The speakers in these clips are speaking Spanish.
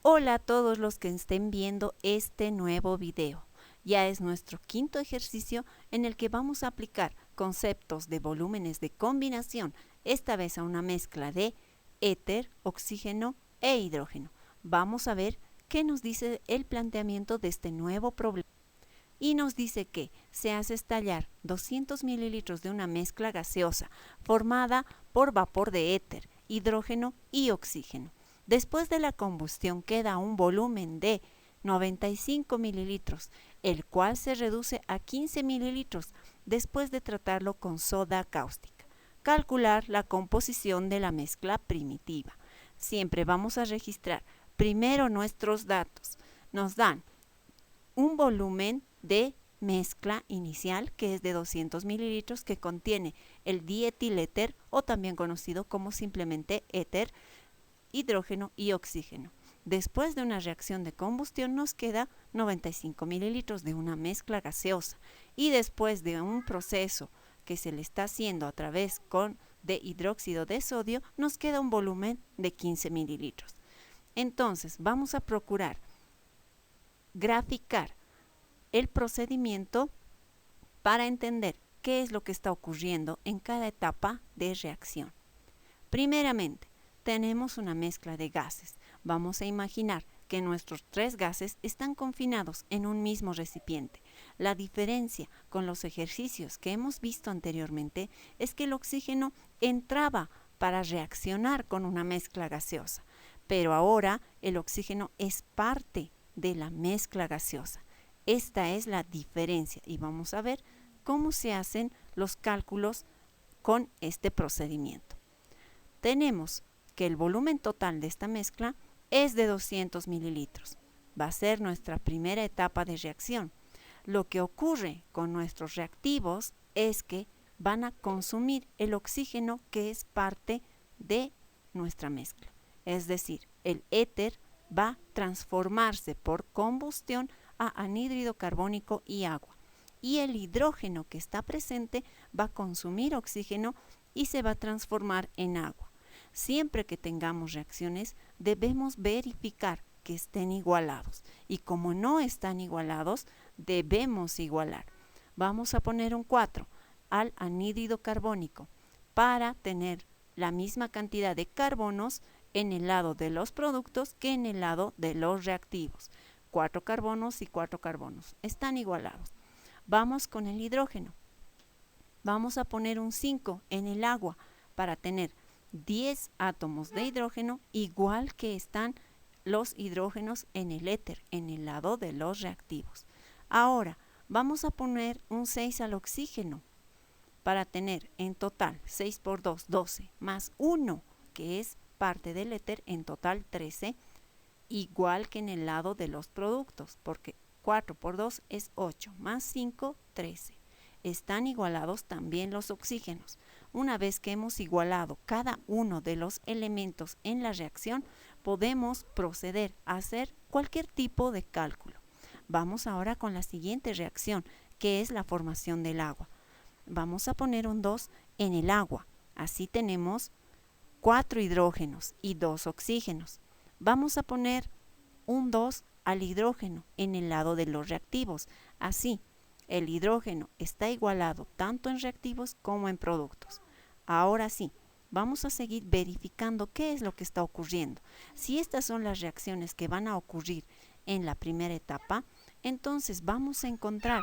Hola a todos los que estén viendo este nuevo video. Ya es nuestro quinto ejercicio en el que vamos a aplicar conceptos de volúmenes de combinación, esta vez a una mezcla de éter, oxígeno e hidrógeno. Vamos a ver qué nos dice el planteamiento de este nuevo problema. Y nos dice que se hace estallar 200 mililitros de una mezcla gaseosa formada por vapor de éter, hidrógeno y oxígeno. Después de la combustión queda un volumen de 95 mililitros, el cual se reduce a 15 mililitros después de tratarlo con soda cáustica. Calcular la composición de la mezcla primitiva. Siempre vamos a registrar primero nuestros datos. Nos dan un volumen de mezcla inicial que es de 200 mililitros que contiene el dietiléter o también conocido como simplemente éter, hidrógeno y oxígeno. Después de una reacción de combustión nos queda 95 mililitros de una mezcla gaseosa y después de un proceso que se le está haciendo a través de hidróxido de sodio nos queda un volumen de 15 mililitros. Entonces vamos a procurar graficar el procedimiento para entender qué es lo que está ocurriendo en cada etapa de reacción. Primeramente, tenemos una mezcla de gases. Vamos a imaginar que nuestros tres gases están confinados en un mismo recipiente. La diferencia con los ejercicios que hemos visto anteriormente es que el oxígeno entraba para reaccionar con una mezcla gaseosa, pero ahora el oxígeno es parte de la mezcla gaseosa. Esta es la diferencia y vamos a ver cómo se hacen los cálculos con este procedimiento. Tenemos que el volumen total de esta mezcla es de 200 mililitros. Va a ser nuestra primera etapa de reacción. Lo que ocurre con nuestros reactivos es que van a consumir el oxígeno que es parte de nuestra mezcla. Es decir, el éter va a transformarse por combustión a anhídrido carbónico y agua. Y el hidrógeno que está presente va a consumir oxígeno y se va a transformar en agua. Siempre que tengamos reacciones, debemos verificar que estén igualados. Y como no están igualados, debemos igualar. Vamos a poner un 4 al anhídrido carbónico para tener la misma cantidad de carbonos en el lado de los productos que en el lado de los reactivos. 4 carbonos y 4 carbonos. Están igualados. Vamos con el hidrógeno. Vamos a poner un 5 en el agua para tener 10 átomos de hidrógeno, igual que están los hidrógenos en el éter, en el lado de los reactivos. Ahora, vamos a poner un 6 al oxígeno para tener en total 6 por 2, 12, más 1, que es parte del éter, en total 13, igual que en el lado de los productos, porque 4 por 2 es 8, más 5, 13. Están igualados también los oxígenos. Una vez que hemos igualado cada uno de los elementos en la reacción, podemos proceder a hacer cualquier tipo de cálculo. Vamos ahora con la siguiente reacción, que es la formación del agua. Vamos a poner un 2 en el agua. Así tenemos 4 hidrógenos y 2 oxígenos. Vamos a poner un 2 al hidrógeno en el lado de los reactivos. Así, el hidrógeno está igualado tanto en reactivos como en productos. Ahora sí, vamos a seguir verificando qué es lo que está ocurriendo. Si estas son las reacciones que van a ocurrir en la primera etapa, entonces vamos a encontrar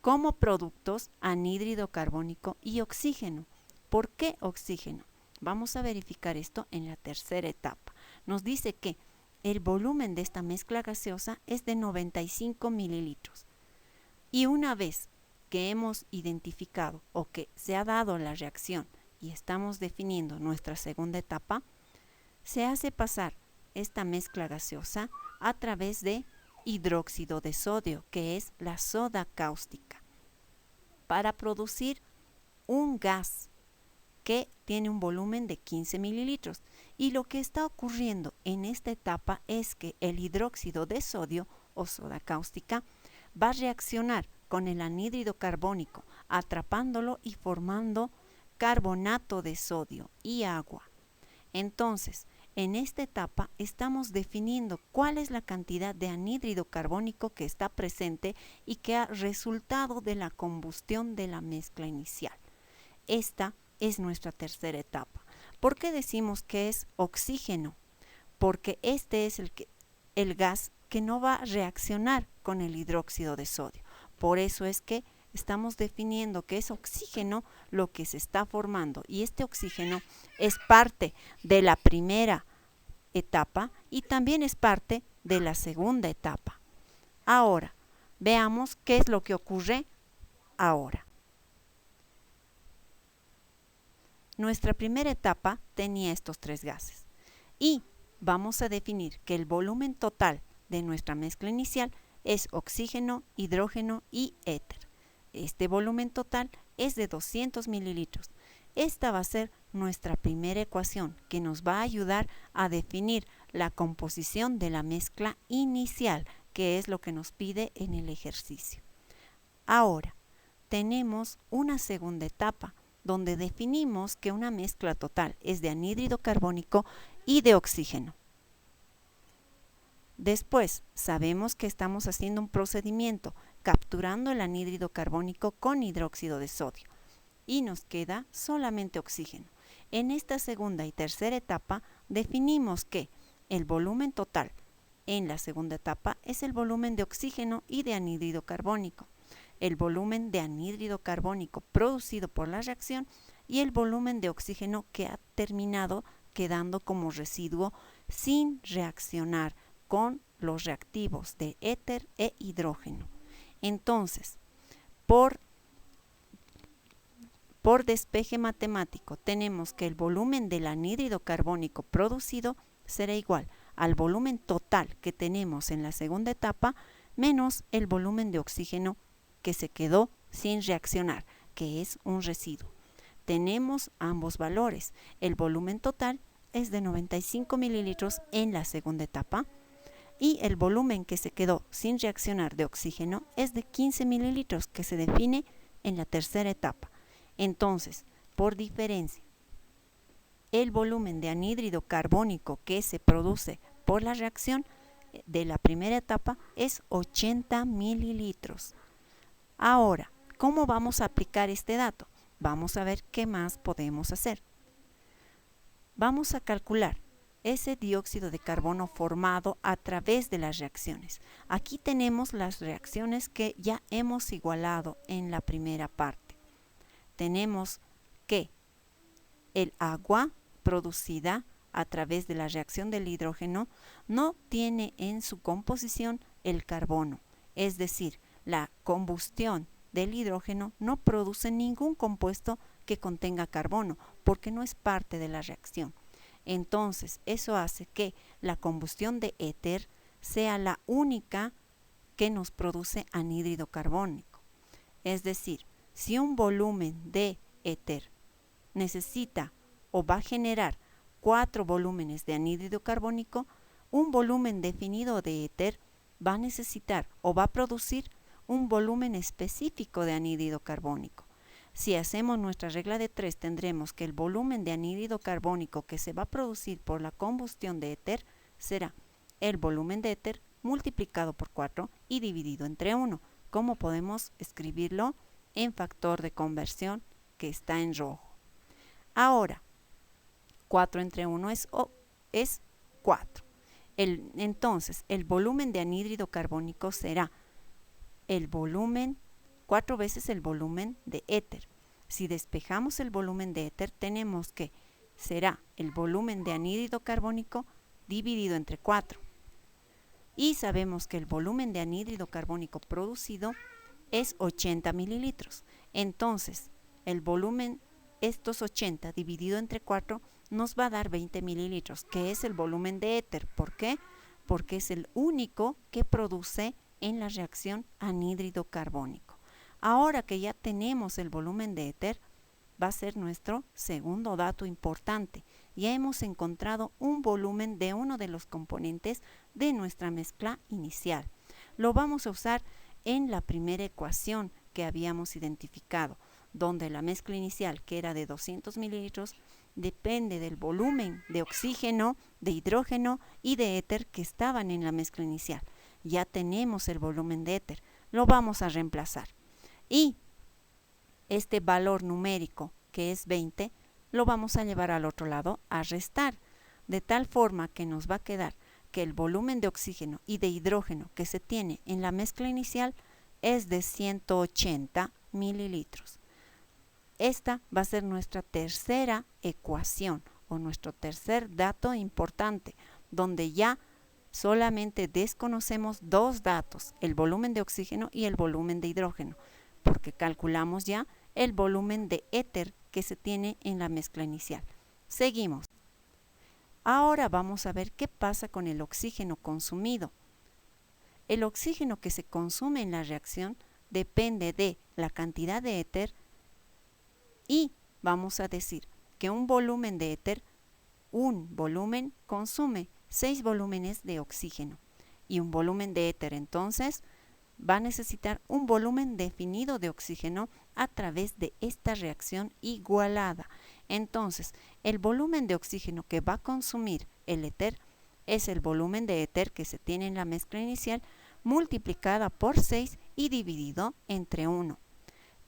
como productos anhídrido carbónico y oxígeno. ¿Por qué oxígeno? Vamos a verificar esto en la tercera etapa. Nos dice que el volumen de esta mezcla gaseosa es de 95 mililitros. Y una vez que hemos identificado o que se ha dado la reacción y estamos definiendo nuestra segunda etapa, se hace pasar esta mezcla gaseosa a través de hidróxido de sodio, que es la soda cáustica, para producir un gas que tiene un volumen de 15 mililitros. Y lo que está ocurriendo en esta etapa es que el hidróxido de sodio o soda cáustica va a reaccionar con el anhídrido carbónico, atrapándolo y formando carbonato de sodio y agua. Entonces, En esta etapa estamos definiendo cuál es la cantidad de anhídrido carbónico que está presente y que ha resultado de la combustión de la mezcla inicial. Esta es nuestra tercera etapa. ¿Por qué decimos que es oxígeno? Porque este es el gas que no va a reaccionar con el hidróxido de sodio. Por eso es que estamos definiendo que es oxígeno lo que se está formando, y este oxígeno es parte de la primera etapa y también es parte de la segunda etapa. Ahora, veamos qué es lo que ocurre ahora. Nuestra primera etapa tenía estos tres gases y vamos a definir que el volumen total de nuestra mezcla inicial es oxígeno, hidrógeno y éter. Este volumen total es de 200 mililitros. Esta va a ser nuestra primera ecuación que nos va a ayudar a definir la composición de la mezcla inicial, que es lo que nos pide en el ejercicio. Ahora, tenemos una segunda etapa donde definimos que una mezcla total es de anhídrido carbónico y de oxígeno. Después, sabemos que estamos haciendo un procedimiento capturando el anhídrido carbónico con hidróxido de sodio y nos queda solamente oxígeno. En esta segunda y tercera etapa definimos que el volumen total en la segunda etapa es el volumen de oxígeno y de anhídrido carbónico, el volumen de anhídrido carbónico producido por la reacción y el volumen de oxígeno que ha terminado quedando como residuo sin reaccionar con los reactivos de éter e hidrógeno. Entonces, por despeje matemático, tenemos que el volumen del anhídrido carbónico producido será igual al volumen total que tenemos en la segunda etapa menos el volumen de oxígeno que se quedó sin reaccionar, que es un residuo. Tenemos ambos valores. El volumen total es de 95 mililitros en la segunda etapa y el volumen que se quedó sin reaccionar de oxígeno es de 15 mililitros que se define en la tercera etapa. Entonces, por diferencia, el volumen de anhídrido carbónico que se produce por la reacción de la primera etapa es 80 mililitros. Ahora, ¿cómo vamos a aplicar este dato? Vamos a ver qué más podemos hacer. Vamos a calcular ese dióxido de carbono formado a través de las reacciones. Aquí tenemos las reacciones que ya hemos igualado en la primera parte. Tenemos que el agua producida a través de la reacción del hidrógeno no tiene en su composición el carbono, es decir, la combustión del hidrógeno no produce ningún compuesto que contenga carbono porque no es parte de la reacción. Entonces, eso hace que la combustión de éter sea la única que nos produce anhídrido carbónico. Es decir, si un volumen de éter necesita o va a generar 4 volúmenes de anhídrido carbónico, un volumen definido de éter va a necesitar o va a producir un volumen específico de anhídrido carbónico. Si hacemos nuestra regla de 3, tendremos que el volumen de anhídrido carbónico que se va a producir por la combustión de éter será el volumen de éter multiplicado por 4 y dividido entre 1, como podemos escribirlo en factor de conversión que está en rojo. Ahora, 4 entre 1 es 4. Entonces, el volumen de anhídrido carbónico será el volumen 4 veces el volumen de éter. Si despejamos el volumen de éter, tenemos que será el volumen de anhídrido carbónico dividido entre 4. Y sabemos que el volumen de anhídrido carbónico producido es 80 mililitros. Entonces, el volumen, estos 80 dividido entre 4, nos va a dar 20 mililitros, que es el volumen de éter. ¿Por qué? Porque es el único que produce en la reacción anhídrido carbónico. Ahora que ya tenemos el volumen de éter, va a ser nuestro segundo dato importante. Ya hemos encontrado un volumen de uno de los componentes de nuestra mezcla inicial. Lo vamos a usar en la primera ecuación que habíamos identificado, donde la mezcla inicial, que era de 200 mililitros, depende del volumen de oxígeno, de hidrógeno y de éter que estaban en la mezcla inicial. Ya tenemos el volumen de éter, lo vamos a reemplazar. Y este valor numérico, que es 20, lo vamos a llevar al otro lado a restar, de tal forma que nos va a quedar que el volumen de oxígeno y de hidrógeno que se tiene en la mezcla inicial es de 180 mililitros. Esta va a ser nuestra tercera ecuación o nuestro tercer dato importante, donde ya solamente desconocemos dos datos, el volumen de oxígeno y el volumen de hidrógeno, porque calculamos ya el volumen de éter que se tiene en la mezcla inicial. Seguimos. Ahora vamos a ver qué pasa con el oxígeno consumido. El oxígeno que se consume en la reacción depende de la cantidad de éter y vamos a decir que un volumen de éter, un volumen consume 6 volúmenes de oxígeno y un volumen de éter entonces va a necesitar un volumen definido de oxígeno a través de esta reacción igualada. Entonces, el volumen de oxígeno que va a consumir el éter es el volumen de éter que se tiene en la mezcla inicial multiplicada por 6 y dividido entre 1.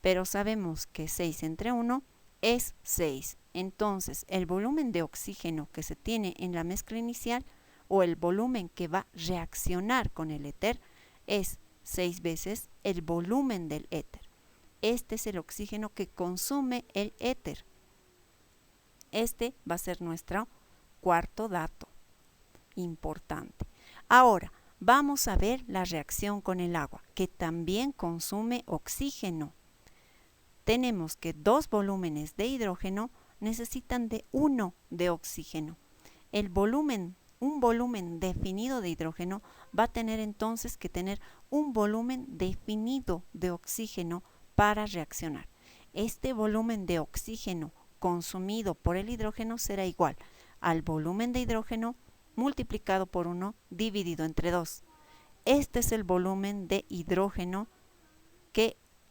Pero sabemos que 6 entre 1 es 6. Entonces, el volumen de oxígeno que se tiene en la mezcla inicial o el volumen que va a reaccionar con el éter es 6 veces el volumen del éter. Este es el oxígeno que consume el éter. Este va a ser nuestro cuarto dato importante. Ahora, vamos a ver la reacción con el agua, que también consume oxígeno. Tenemos que dos volúmenes de hidrógeno necesitan de 1 de oxígeno. Un volumen definido de hidrógeno va a tener entonces que tener un volumen definido de oxígeno para reaccionar. Este volumen de oxígeno consumido por el hidrógeno será igual al volumen de hidrógeno multiplicado por 1 dividido entre 2. Este es el volumen de hidrógeno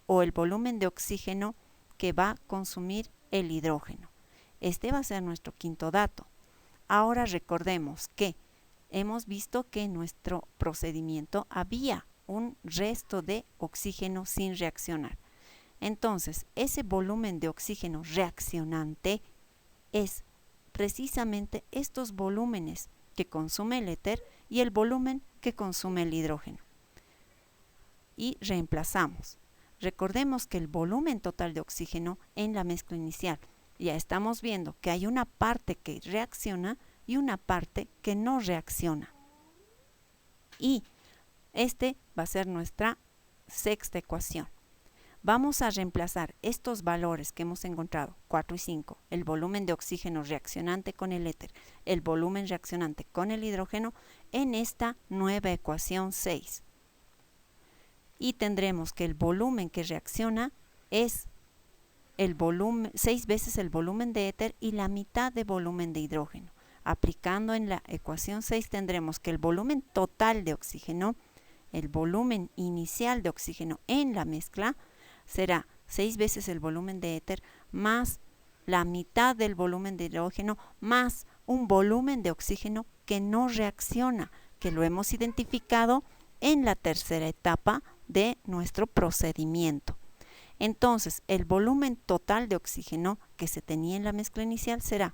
o el volumen de oxígeno que va a consumir el hidrógeno. Este va a ser nuestro quinto dato. Ahora recordemos que hemos visto que en nuestro procedimiento había un resto de oxígeno sin reaccionar. Entonces, ese volumen de oxígeno reaccionante es precisamente estos volúmenes que consume el éter y el volumen que consume el hidrógeno. Y reemplazamos. Recordemos que el volumen total de oxígeno en la mezcla inicial, ya estamos viendo que hay una parte que reacciona y una parte que no reacciona. Y este va a ser nuestra sexta ecuación. Vamos a reemplazar estos valores que hemos encontrado, 4 y 5, el volumen de oxígeno reaccionante con el éter, el volumen reaccionante con el hidrógeno, en esta nueva ecuación 6. Y tendremos que el volumen que reacciona es 6 veces el volumen de éter y la mitad de volumen de hidrógeno. Aplicando en la ecuación 6 tendremos que el volumen total de oxígeno, el volumen inicial de oxígeno en la mezcla, será 6 veces el volumen de éter más la mitad del volumen de hidrógeno más un volumen de oxígeno que no reacciona, que lo hemos identificado en la tercera etapa de nuestro procedimiento. Entonces, el volumen total de oxígeno que se tenía en la mezcla inicial será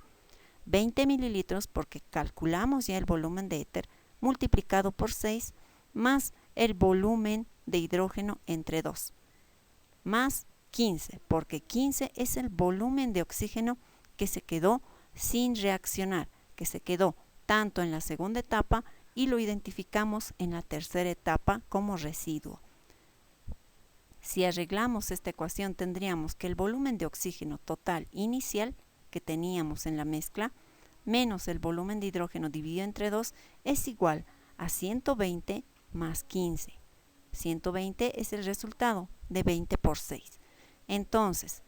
20 mililitros porque calculamos ya el volumen de éter multiplicado por 6 más el volumen de hidrógeno entre 2 más 15 porque 15 es el volumen de oxígeno que se quedó sin reaccionar, que se quedó tanto en la segunda etapa y lo identificamos en la tercera etapa como residuo. Si arreglamos esta ecuación tendríamos que el volumen de oxígeno total inicial que teníamos en la mezcla menos el volumen de hidrógeno dividido entre 2 es igual a 120 más 15. 120 es el resultado de 20 por 6. Entonces,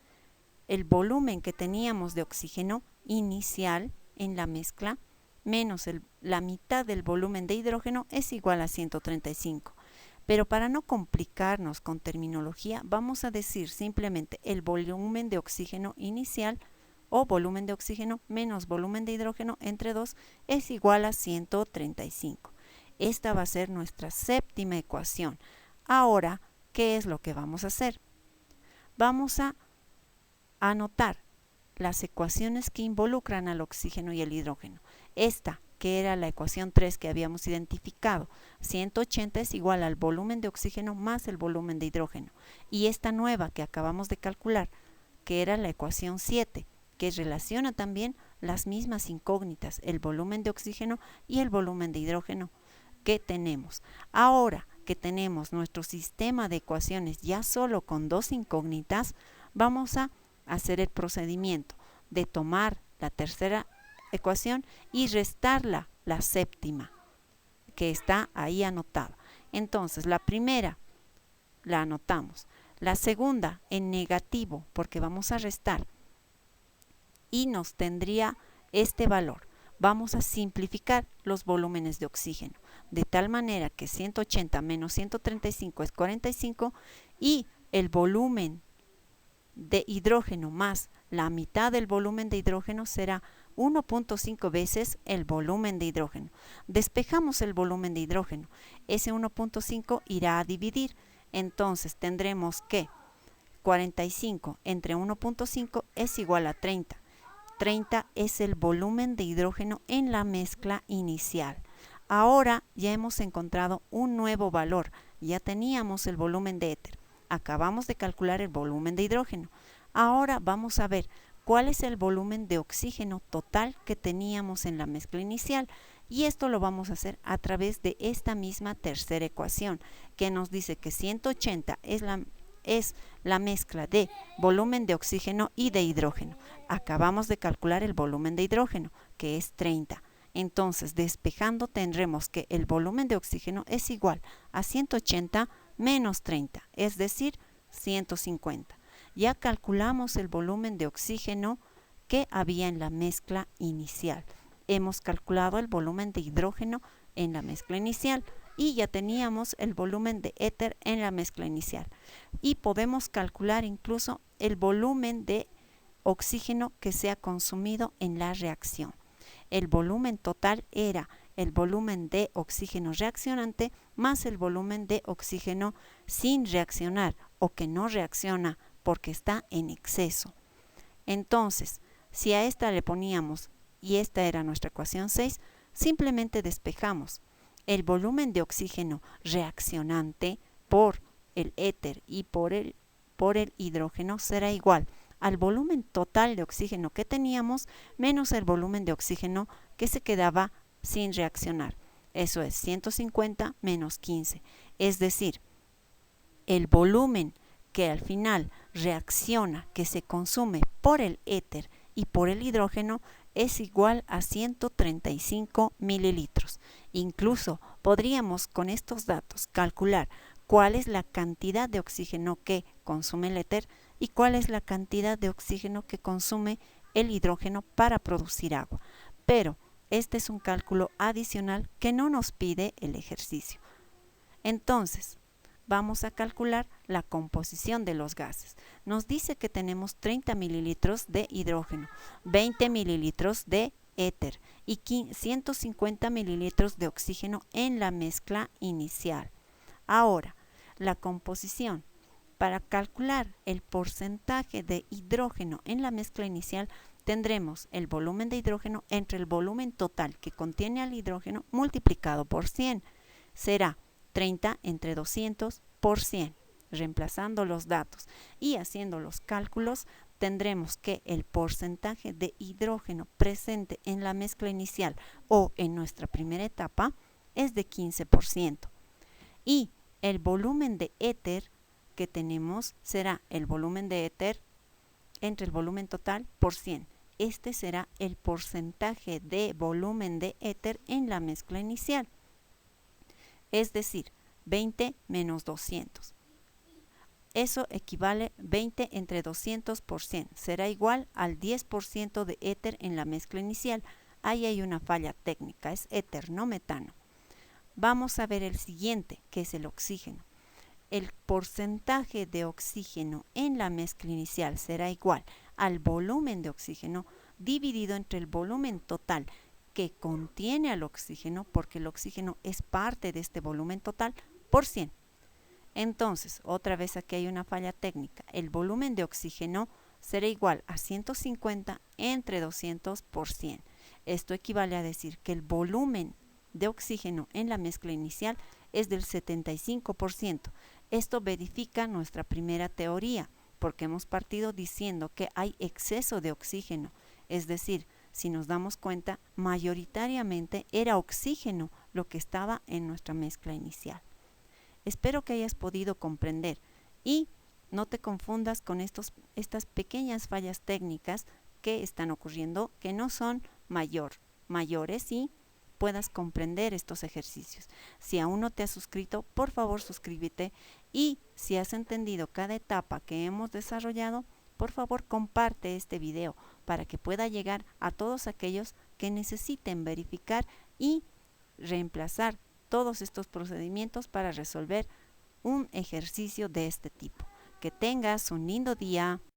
el volumen que teníamos de oxígeno inicial en la mezcla menos la mitad del volumen de hidrógeno es igual a 135. Pero para no complicarnos con terminología, vamos a decir simplemente el volumen de oxígeno inicial o volumen de oxígeno menos volumen de hidrógeno entre 2 es igual a 135. Esta va a ser nuestra séptima ecuación. Ahora, ¿qué es lo que vamos a hacer? Vamos a anotar las ecuaciones que involucran al oxígeno y el hidrógeno. Esta, que era la ecuación 3 que habíamos identificado, 180 es igual al volumen de oxígeno más el volumen de hidrógeno. Y esta nueva que acabamos de calcular, que era la ecuación 7, que relaciona también las mismas incógnitas, el volumen de oxígeno y el volumen de hidrógeno que tenemos. Ahora que tenemos nuestro sistema de ecuaciones ya solo con dos incógnitas, vamos a hacer el procedimiento de tomar la tercera ecuación y restarla la séptima, que está ahí anotada. Entonces, la primera la anotamos, la segunda en negativo, porque vamos a restar, y nos tendría este valor. Vamos a simplificar los volúmenes de oxígeno, de tal manera que 180 menos 135 es 45 y el volumen de hidrógeno más la mitad del volumen de hidrógeno será 1.5 veces el volumen de hidrógeno. Despejamos el volumen de hidrógeno, ese 1.5 irá a dividir, entonces tendremos que 45 entre 1.5 es igual a 30. 30 es el volumen de hidrógeno en la mezcla inicial. Ahora ya hemos encontrado un nuevo valor, ya teníamos el volumen de éter. Acabamos de calcular el volumen de hidrógeno. Ahora vamos a ver cuál es el volumen de oxígeno total que teníamos en la mezcla inicial. Y esto lo vamos a hacer a través de esta misma tercera ecuación, que nos dice que 180 es la mezcla de volumen de oxígeno y de hidrógeno. Acabamos de calcular el volumen de hidrógeno, que es 30. Entonces, despejando tendremos que el volumen de oxígeno es igual a 180 menos 30, es decir, 150. Ya calculamos el volumen de oxígeno que había en la mezcla inicial. Hemos calculado el volumen de hidrógeno en la mezcla inicial y ya teníamos el volumen de éter en la mezcla inicial. Y podemos calcular incluso el volumen de oxígeno que se ha consumido en la reacción. El volumen total era el volumen de oxígeno reaccionante más el volumen de oxígeno sin reaccionar o que no reacciona porque está en exceso. Entonces, si a esta le poníamos, y esta era nuestra ecuación 6, simplemente despejamos. El volumen de oxígeno reaccionante por el éter y por el hidrógeno será igual al volumen total de oxígeno que teníamos menos el volumen de oxígeno que se quedaba sin reaccionar. Eso es 150 menos 15. Es decir, el volumen que al final reacciona, que se consume por el éter y por el hidrógeno, es igual a 135 mililitros. Incluso podríamos con estos datos calcular cuál es la cantidad de oxígeno que consume el éter y cuál es la cantidad de oxígeno que consume el hidrógeno para producir agua. Pero este es un cálculo adicional que no nos pide el ejercicio. Entonces, vamos a calcular la composición de los gases. Nos dice que tenemos 30 mililitros de hidrógeno, 20 mililitros de éter y 150 mililitros de oxígeno en la mezcla inicial. Ahora, la composición. Para calcular el porcentaje de hidrógeno en la mezcla inicial, tendremos el volumen de hidrógeno entre el volumen total que contiene al hidrógeno multiplicado por 100. Será 30 entre 200 por 100. Reemplazando los datos y haciendo los cálculos, tendremos que el porcentaje de hidrógeno presente en la mezcla inicial o en nuestra primera etapa es de 15%. Y el volumen de éter que tenemos será el volumen de éter entre el volumen total por 100. Este será el porcentaje de volumen de éter en la mezcla inicial. Es decir, 20 menos 200. Eso equivale 20 entre 200 por 100. Será igual al 10% de éter en la mezcla inicial. Ahí hay una falla técnica, es éter, no metano. Vamos a ver el siguiente, que es el oxígeno. el porcentaje de oxígeno en la mezcla inicial será igual al volumen de oxígeno dividido entre el volumen total que contiene al oxígeno, porque el oxígeno es parte de este volumen total, por 100. Entonces, otra vez aquí hay una falla técnica. El volumen de oxígeno será igual a 150 entre 200 por 100. Esto equivale a decir que el volumen de oxígeno en la mezcla inicial es del 75%. Esto verifica nuestra primera teoría, porque hemos partido diciendo que hay exceso de oxígeno. Es decir, si nos damos cuenta, mayoritariamente era oxígeno lo que estaba en nuestra mezcla inicial. Espero que hayas podido comprender y no te confundas con estas pequeñas fallas técnicas que están ocurriendo, que no son mayores, y puedas comprender estos ejercicios. Si aún no te has suscrito, por favor suscríbete, y si has entendido cada etapa que hemos desarrollado, por favor comparte este video para que pueda llegar a todos aquellos que necesiten verificar y reemplazar todos estos procedimientos para resolver un ejercicio de este tipo. Que tengas un lindo día.